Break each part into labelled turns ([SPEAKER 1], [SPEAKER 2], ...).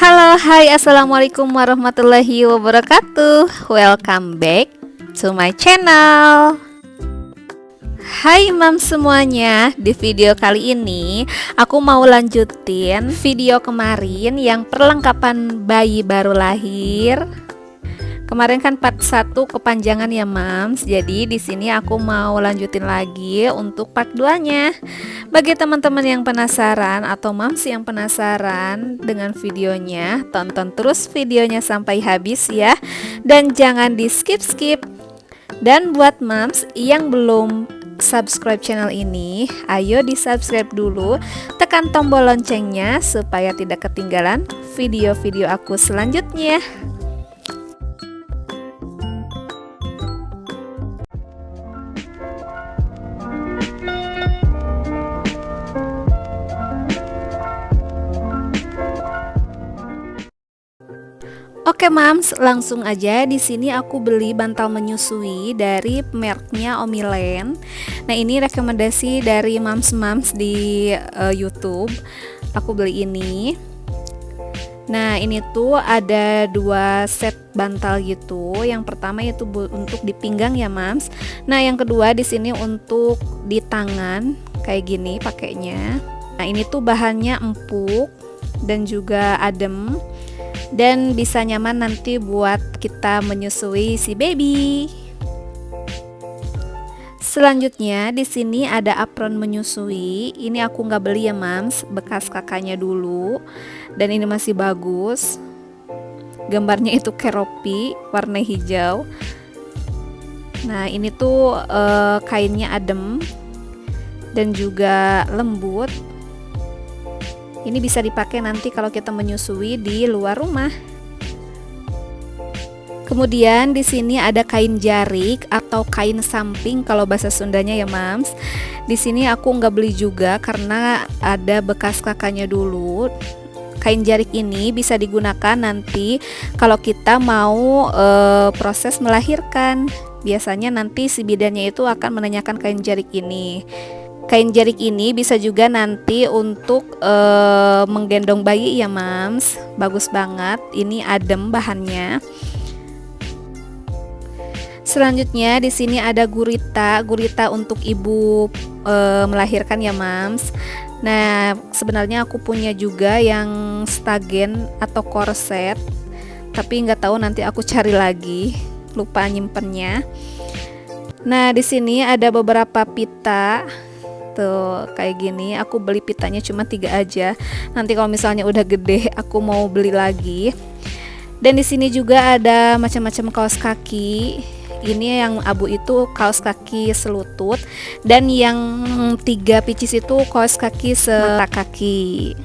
[SPEAKER 1] Halo, hai, assalamualaikum warahmatullahi wabarakatuh. Welcome back to my channel. Hai mam semuanya, di video kali ini aku mau lanjutin video kemarin yang perlengkapan bayi baru lahir. Kemarin kan part 1 kepanjangan ya mams. Jadi di sini aku mau lanjutin lagi untuk part 2-nya. Bagi teman-teman yang penasaran atau mams yang penasaran dengan videonya, tonton terus videonya sampai habis ya. Dan jangan di skip-skip. Dan buat mams yang belum subscribe channel ini, ayo di subscribe dulu, tekan tombol loncengnya supaya tidak ketinggalan video-video aku selanjutnya. Oke mams, langsung aja. Di sini aku beli bantal menyusui dari mereknya Omilen. Nah, ini rekomendasi dari mams-mams di YouTube. Aku beli ini. Nah, ini tuh ada 2 set bantal gitu. Yang pertama itu untuk di pinggang ya mams. Nah, yang kedua di sini untuk di tangan kayak gini pakainya. Nah, ini tuh bahannya empuk dan juga adem. Dan bisa nyaman nanti buat kita menyusui si baby. Selanjutnya di sini ada apron menyusui. Ini aku nggak beli ya mams, bekas kakaknya dulu. Dan ini masih bagus. Gambarnya itu keropi warna hijau. Nah, ini tuh kainnya adem dan juga lembut. Ini bisa dipakai nanti kalau kita menyusui di luar rumah. Kemudian di sini ada kain jarik atau kain samping kalau bahasa Sundanya ya mams. Di sini aku nggak beli juga karena ada bekas kakaknya dulu. Kain jarik ini bisa digunakan nanti kalau kita mau proses melahirkan. Biasanya nanti si bidannya itu akan menanyakan kain jarik ini. Kain jarik ini bisa juga nanti untuk menggendong bayi ya mams. Bagus banget, ini adem bahannya. Selanjutnya di sini ada gurita untuk ibu melahirkan ya mams. Nah, sebenarnya aku punya juga yang stagen atau korset, tapi nggak tahu, nanti aku cari lagi, lupa nyimpennya. Nah, di sini ada beberapa pita. Tuh kayak gini, aku beli pitanya cuma 3 aja. Nanti kalau misalnya udah gede aku mau beli lagi. Dan di sini juga ada macam-macam kaos kaki. Ini yang abu itu kaos kaki selutut, dan yang 3 pieces itu kaos kaki semata kaki.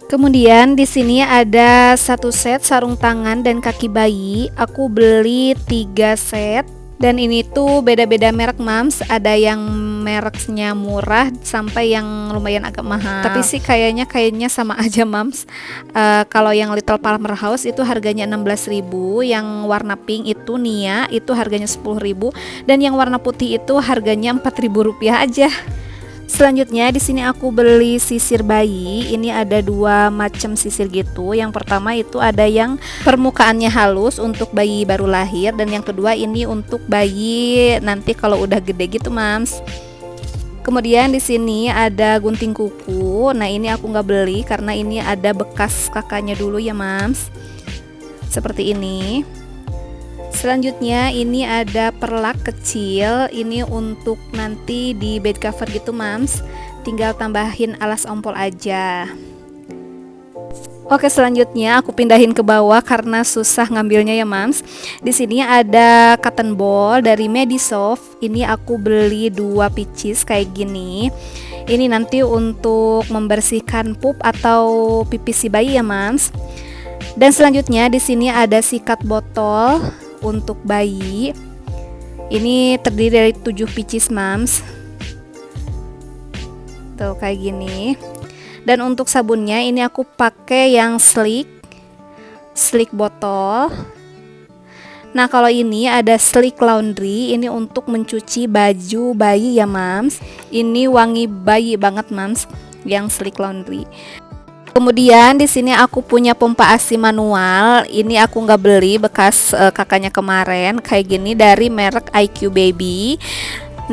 [SPEAKER 1] Kemudian di sini ada 1 set sarung tangan dan kaki bayi. Aku beli 3 set. Dan ini tuh beda-beda merek mams, ada yang mereknya murah sampai yang lumayan agak mahal. Tapi sih kayaknya sama aja mams. Kalau yang Little Palmer House itu harganya 16.000, yang warna pink itu Nia itu harganya 10.000, dan yang warna putih itu harganya 4.000 rupiah aja. Selanjutnya di sini aku beli sisir bayi. Ini ada 2 macam sisir gitu. Yang pertama itu ada yang permukaannya halus untuk bayi baru lahir, dan yang kedua ini untuk bayi nanti kalau udah gede gitu mams. Kemudian di sini ada gunting kuku. Nah, ini aku nggak beli karena ini ada bekas kakaknya dulu ya mams. Seperti ini. Selanjutnya ini ada perlak kecil, ini untuk nanti di bed cover gitu mams. Tinggal tambahin alas ompol aja. Oke, selanjutnya aku pindahin ke bawah karena susah ngambilnya ya mams. Di sini ada cotton ball dari Medisoft. Ini aku beli 2 pieces kayak gini. Ini nanti untuk membersihkan pup atau pipis si bayi ya mams. Dan selanjutnya di sini ada sikat botol untuk bayi. Ini terdiri dari 7 pieces mams. Tuh kayak gini. Dan untuk sabunnya ini aku pakai yang slick botol. Nah, kalau ini ada slick laundry, ini untuk mencuci baju bayi ya mams. Ini wangi bayi banget mams, yang slick laundry. Kemudian di sini aku punya pompa ASI manual. Ini aku nggak beli, bekas kakaknya kemarin, kayak gini dari merek IQ Baby.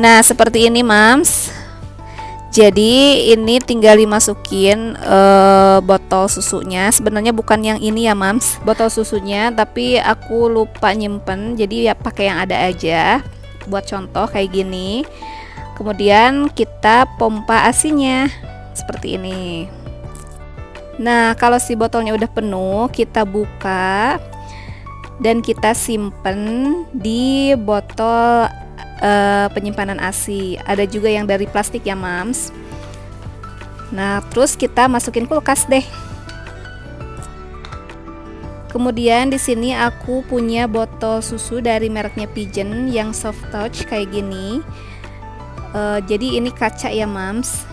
[SPEAKER 1] Nah, seperti ini, Mams. Jadi ini tinggal dimasukin botol susunya. Sebenarnya bukan yang ini ya, Mams, botol susunya, tapi aku lupa nyimpen. Jadi ya pakai yang ada aja. Buat contoh kayak gini. Kemudian kita pompa ASI-nya seperti ini. Nah, kalau si botolnya udah penuh, kita buka dan kita simpen di botol penyimpanan ASI. Ada juga yang dari plastik ya, Mams. Nah, terus kita masukin kulkas deh. Kemudian di sini aku punya botol susu dari mereknya Pigeon yang soft touch kayak gini. Jadi ini kaca ya, Mams,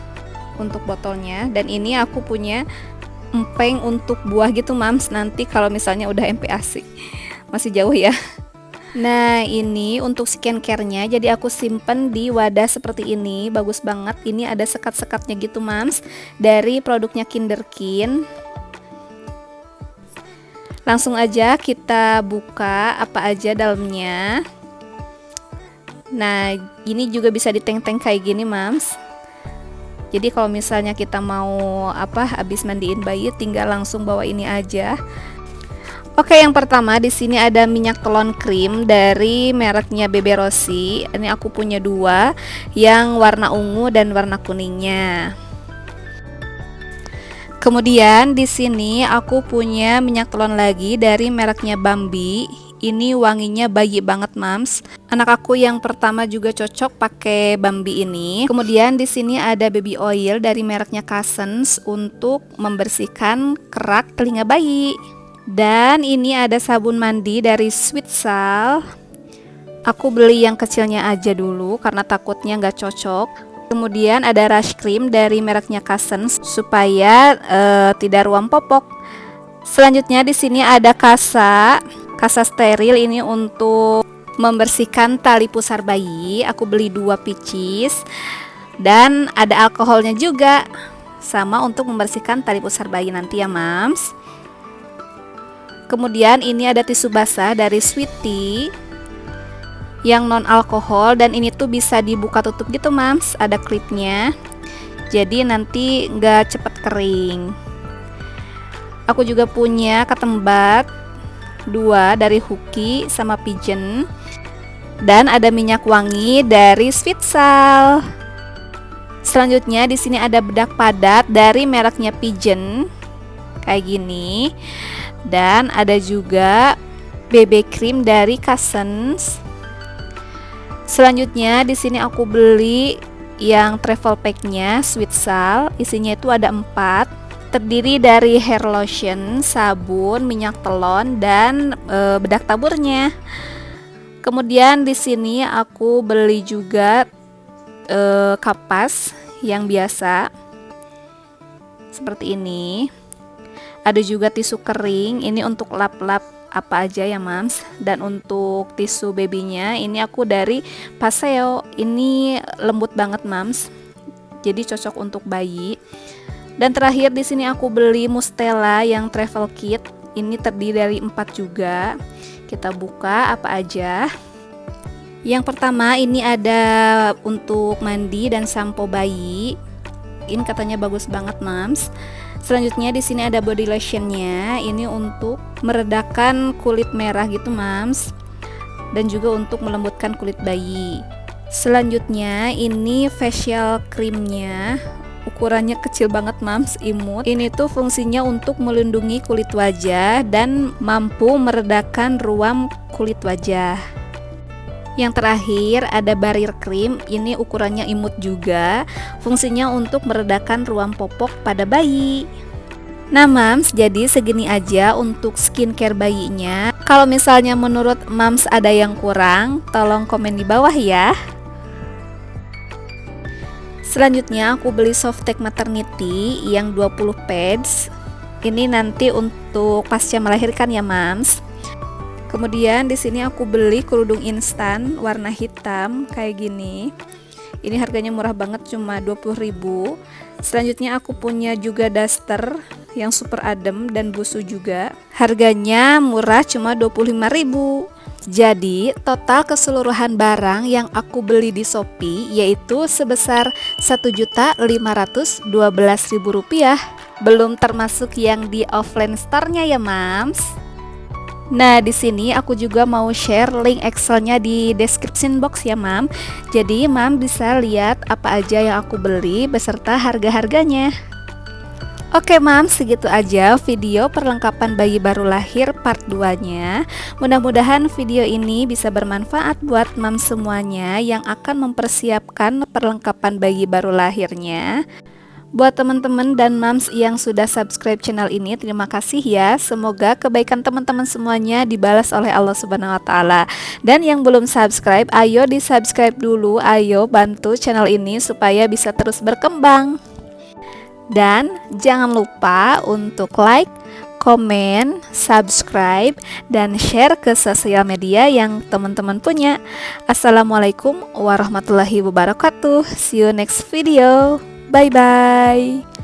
[SPEAKER 1] untuk botolnya. Dan ini aku punya empeng untuk buah gitu, Mams, nanti kalau misalnya udah MPASI. Masih jauh ya. Nah, ini untuk skincare-nya, jadi aku simpen di wadah seperti ini. Bagus banget, ini ada sekat-sekatnya gitu, Mams, dari produknya Kinderkin. Langsung aja kita buka apa aja dalamnya. Nah, ini juga bisa diteng-teng kayak gini, Mams. Jadi kalau misalnya kita mau habis mandiin bayi, tinggal langsung bawa ini aja. Oke, yang pertama di sini ada minyak telon krim dari mereknya Bebe Rossi. Ini aku punya dua, yang warna ungu dan warna kuningnya. Kemudian di sini aku punya minyak telon lagi dari mereknya Bambi. Ini wanginya bayi banget, Mams. Anak aku yang pertama juga cocok pakai Bambi ini. Kemudian di sini ada baby oil dari mereknya Cousins untuk membersihkan kerak telinga bayi. Dan ini ada sabun mandi dari Sweet Sal. Aku beli yang kecilnya aja dulu karena takutnya nggak cocok. Kemudian ada Rush Cream dari mereknya Cousins supaya tidak ruam popok. Selanjutnya di sini ada kasa steril, ini untuk membersihkan tali pusar bayi. Aku beli 2 pieces. Dan ada alkoholnya juga, sama untuk membersihkan tali pusar bayi nanti ya, Mams. Kemudian ini ada tisu basah dari Sweetie yang non alkohol, dan ini tuh bisa dibuka tutup gitu, Mams. Ada klipnya, jadi nanti nggak cepet kering. Aku juga punya ketembat 2 dari Huki sama Pigeon. Dan ada minyak wangi dari Sweet Sal. Selanjutnya di sini ada bedak padat dari mereknya Pigeon kayak gini. Dan ada juga BB cream dari Cousins. Selanjutnya di sini aku beli yang travel pack-nya Sweet Sal. Isinya itu ada 4. Terdiri dari hair lotion, sabun, minyak telon, dan bedak taburnya. Kemudian di sini aku beli juga kapas yang biasa seperti ini. Ada juga tisu kering, ini untuk lap-lap apa aja ya, Mams. Dan untuk tisu babynya ini aku dari Paseo. Ini lembut banget, Mams, jadi cocok untuk bayi. Dan terakhir di sini aku beli Mustela yang travel kit. Ini terdiri dari 4 juga. Kita buka apa aja. Yang pertama ini ada untuk mandi dan sampo bayi. Ini katanya bagus banget, Mams. Selanjutnya di sini ada body lotionnya. Ini untuk meredakan kulit merah gitu, Mams. Dan juga untuk melembutkan kulit bayi. Selanjutnya ini facial creamnya. Ukurannya kecil banget, Mams, imut. Ini tuh fungsinya untuk melindungi kulit wajah dan mampu meredakan ruam kulit wajah. Yang terakhir ada barrier cream. Ini ukurannya imut juga. Fungsinya untuk meredakan ruam popok pada bayi. Nah, Mams, jadi segini aja untuk skincare bayinya. Kalau misalnya menurut Mams ada yang kurang, tolong komen di bawah ya. Selanjutnya aku beli Softtek Maternity yang 20 pads. Ini nanti untuk pasca melahirkan ya, Mams. Kemudian di sini aku beli kerudung instan warna hitam kayak gini. Ini harganya murah banget, cuma 20.000. Selanjutnya aku punya juga daster yang super adem dan busuk juga. Harganya murah, cuma 25.000. Jadi total keseluruhan barang yang aku beli di Shopee yaitu sebesar Rp1.512.000, belum termasuk yang di offline store-nya ya Mams. Nah, di sini aku juga mau share link Excel-nya di description box ya, Mam. Jadi, Mam bisa lihat apa aja yang aku beli beserta harga-harganya. Oke, Mam, segitu aja video perlengkapan bayi baru lahir part 2-nya. Mudah-mudahan video ini bisa bermanfaat buat Mam semuanya yang akan mempersiapkan perlengkapan bayi baru lahirnya. Buat teman-teman dan Mams yang sudah subscribe channel ini, terima kasih ya. Semoga kebaikan teman-teman semuanya dibalas oleh Allah Subhanahu wa taala. Dan yang belum subscribe, ayo di-subscribe dulu. Ayo bantu channel ini supaya bisa terus berkembang. Dan jangan lupa untuk like, komen, subscribe, dan share ke sosial media yang teman-teman punya. Assalamualaikum warahmatullahi wabarakatuh. See you next video. Bye-bye.